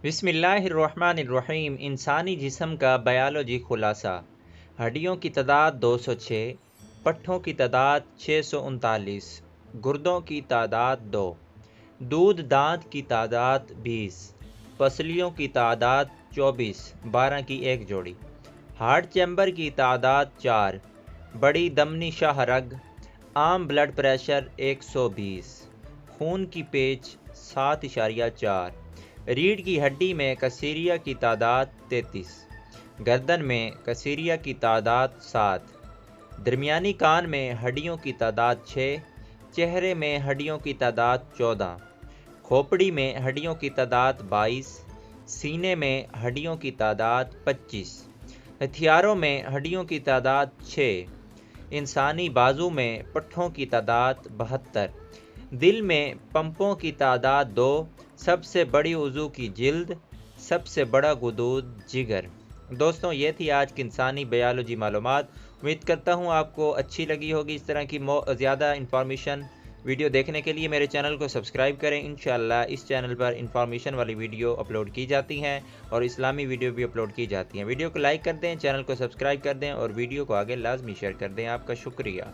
बिस्मिल्लाहिर्रहमानिर्रहीम। इंसानी जिस्म का बायोलॉजी खुलासा। हड्डियों की तादाद 206, पट्ठों की तादाद 639, गुर्दों की तादाद 2, दूध दांत की तादाद 20, पसलियों की तादाद 24, 12 की एक जोड़ी, हार्ट चैम्बर की तादाद 4, बड़ी दमनी शाह रग, आम ब्लड प्रेशर 120, खून की पेच 7.4, रीढ़ की हड्डी में कसीरिया की तादाद 33, गर्दन में कसीरिया की तादाद 7, दरमियानी कान में हड्डियों की तादाद 6, चेहरे में हड्डियों की तादाद 14, खोपड़ी में हड्डियों की तादाद 22, सीने में हड्डियों की तादाद 25, हथियारों में हड्डियों की तादाद 6, इंसानी बाजू में पट्ठों की तादाद 72, दिल में पंपों की तादाद 2, सबसे बड़ी उज़ू की जिल्द, सबसे बड़ा गुदूद जिगर। दोस्तों, ये थी आज की इंसानी बायोलॉजी मालूमात। उम्मीद करता हूँ आपको अच्छी लगी होगी। इस तरह की ज़्यादा इंफॉर्मेशन वीडियो देखने के लिए मेरे चैनल को सब्सक्राइब करें। इंशाअल्लाह इस चैनल पर इंफॉर्मेशन वाली वीडियो अपलोड की जाती हैं और इस्लामी वीडियो भी अपलोड की जाती हैं। वीडियो को लाइक कर दें, चैनल को सब्सक्राइब कर दें और वीडियो को आगे लाजमी शेयर कर दें। आपका शुक्रिया।